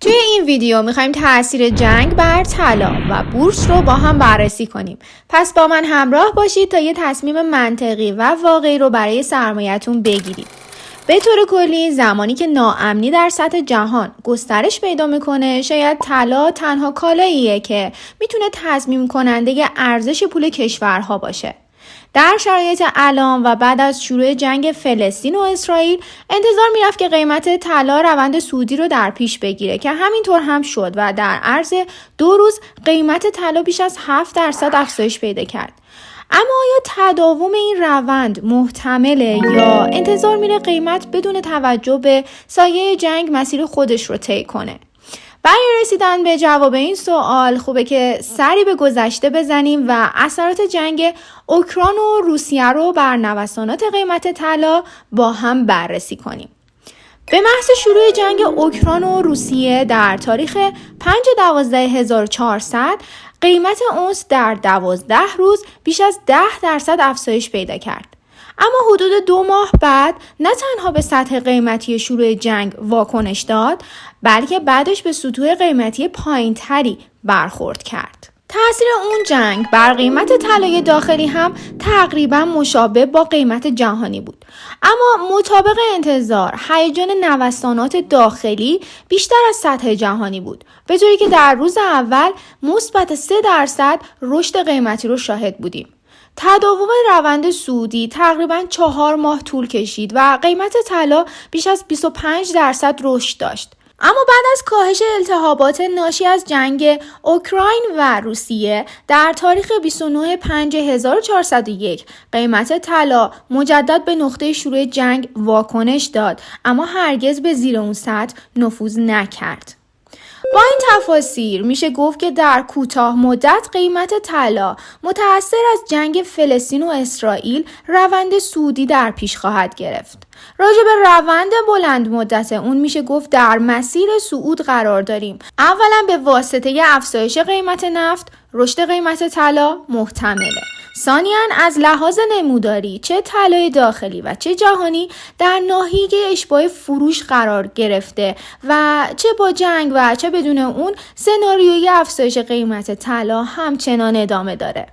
توی این ویدیو میخوایم تاثیر جنگ بر طلا و بورس رو با هم بررسی کنیم. پس با من همراه باشید تا یه تصمیم منطقی و واقعی رو برای سرمایه‌تون بگیرید. به طور کلی زمانی که ناامنی در سطح جهان گسترش پیدا میکنه، شاید طلا تنها کالاییه که میتونه تضمین کننده ارزش پول کشورها باشه. در شرایط الان و بعد از شروع جنگ فلسطین و اسرائیل انتظار میرفت که قیمت طلا روند صعودی رو در پیش بگیره که همینطور هم شد و در عرض 2 روز قیمت طلا بیش از 7% افزایش پیدا کرد. اما آیا تداوم این روند محتمله یا انتظار میره قیمت بدون توجه به سایه جنگ مسیر خودش رو طی کنه؟ برای رسیدن به جواب این سوال خوبه که سری به گذشته بزنیم و اثرات جنگ اوکراین و روسیه رو بر نوسانات قیمت طلا با هم بررسی کنیم. به محض شروع جنگ اوکراین و روسیه در تاریخ 5/12/1400 قیمت اونس در 12 روز بیش از 10% افزایش پیدا کرد. اما حدود 2 ماه بعد نه تنها به سطح قیمتی شروع جنگ واکنش داد، بلکه بعدش به سطوح قیمتی پایین‌تری برخورد کرد. تأثیر اون جنگ بر قیمت طلای داخلی هم تقریبا مشابه با قیمت جهانی بود. اما مطابق انتظار هیجان نوسانات داخلی بیشتر از سطح جهانی بود، به طوری که در روز اول مثبت 3% رشد قیمتی رو شاهد بودیم. تداوم روند صعودی تقریباً 4 ماه طول کشید و قیمت طلا بیش از 25% رشد داشت. اما بعد از کاهش التهابات ناشی از جنگ اوکراین و روسیه در تاریخ 29/5/1401 قیمت طلا مجدد به نقطه شروع جنگ واکنش داد، اما هرگز به زیر اون سطح نفوذ نکرد. با این تفاسیر میشه گفت که در کوتاه مدت قیمت طلا متأثر از جنگ فلسطین و اسرائیل روند صعودی در پیش خواهد گرفت. راجع به روند بلند مدت اون میشه گفت در مسیر صعود قرار داریم. اولا به واسطه افزایش قیمت نفت، رشد قیمت طلا محتمله. ثانیاً از لحاظ نموداری چه طلای داخلی و چه جهانی در ناحیه اشباع فروش قرار گرفته و چه با جنگ و چه بدون اون سناریوی افزایش قیمت طلا همچنان ادامه داره.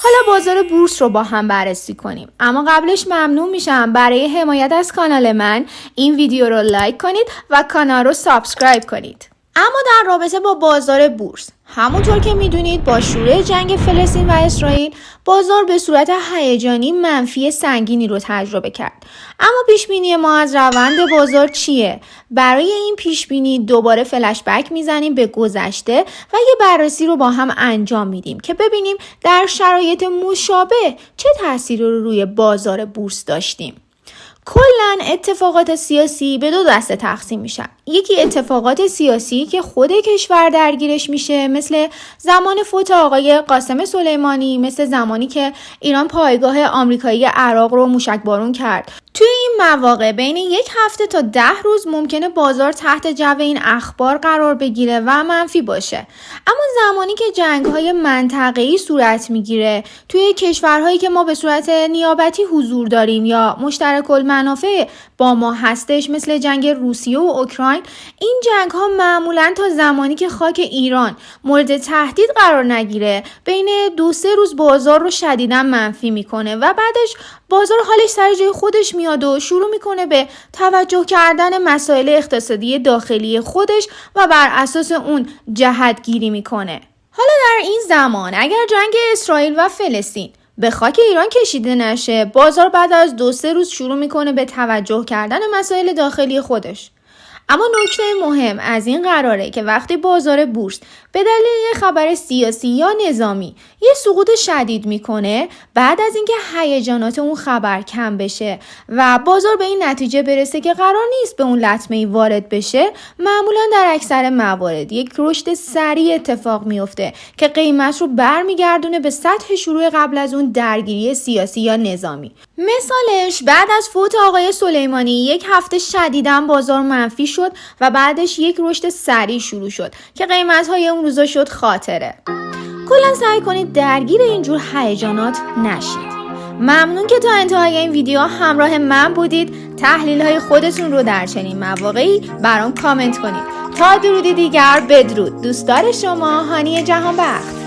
حالا بازار بورس رو با هم بررسی کنیم، اما قبلش ممنون میشم برای حمایت از کانال من این ویدیو رو لایک کنید و کانال رو سابسکرایب کنید. اما در رابطه با بازار بورس، همونطور که میدونید با شروع جنگ فلسطین و اسرائیل بازار به صورت هیجانی منفی سنگینی رو تجربه کرد. اما پیشبینی ما از روند بازار چیه؟ برای این پیشبینی دوباره فلش بک میزنیم به گذشته و یه بررسی رو با هم انجام میدیم که ببینیم در شرایط مشابه چه تأثیری رو روی بازار بورس داشتیم. کلاً اتفاقات سیاسی به 2 دسته تقسیم میشن. یکی اتفاقات سیاسی که خود کشور درگیرش میشه، مثل زمان فوت آقای قاسم سلیمانی، مثل زمانی که ایران پایگاه آمریکایی عراق رو موشکبارون کرد. توی این مواقع بین 1 هفته تا 10 روز ممکنه بازار تحت جو این اخبار قرار بگیره و منفی باشه. اما زمانی که جنگ‌های منطقه‌ای صورت میگیره توی کشورهایی که ما به صورت نیابتی حضور داریم یا مشترک المنافع با ما هستش، مثل جنگ روسیه و اوکراین، این جنگ‌ها معمولاً تا زمانی که خاک ایران مورد تهدید قرار نگیره بین 2-3 روز بازار رو شدیداً منفی میکنه و بعدش بازار حالش سر جای خودش میاد و شروع میکنه به توجه کردن مسائل اقتصادی داخلی خودش و بر اساس اون جهتگیری میکنه. حالا در این زمان اگر جنگ اسرائیل و فلسطین به خاک ایران کشیده نشه، بازار بعد از 2-3 روز شروع میکنه به توجه کردن مسائل داخلی خودش. اما نکته مهم از این قراره که وقتی بازار بورس به دلیل یه خبر سیاسی یا نظامی یه سقوط شدید میکنه، بعد از اینکه هیجانات اون خبر کم بشه و بازار به این نتیجه برسه که قرار نیست به اون لطمه‌ای وارد بشه، معمولا در اکثر موارد یک رشد سریع اتفاق میفته که قیمت رو برمیگردونه به سطح شروع قبل از اون درگیری سیاسی یا نظامی. مثالش بعد از فوت آقای سلیمانی 1 هفته شدیداً بازار منفی شد و بعدش یک رشد سریع شروع شد که قیمت‌های اون روزا شد خاطره. کلاً سعی کنید درگیر اینجور هیجانات نشید. ممنون که تا انتهای این ویدیو همراه من بودید. تحلیل‌های خودتون رو در چنین مواقعی برام کامنت کنید تا درودی دیگر بدرود. دوستدار شما هانی جهانبخت.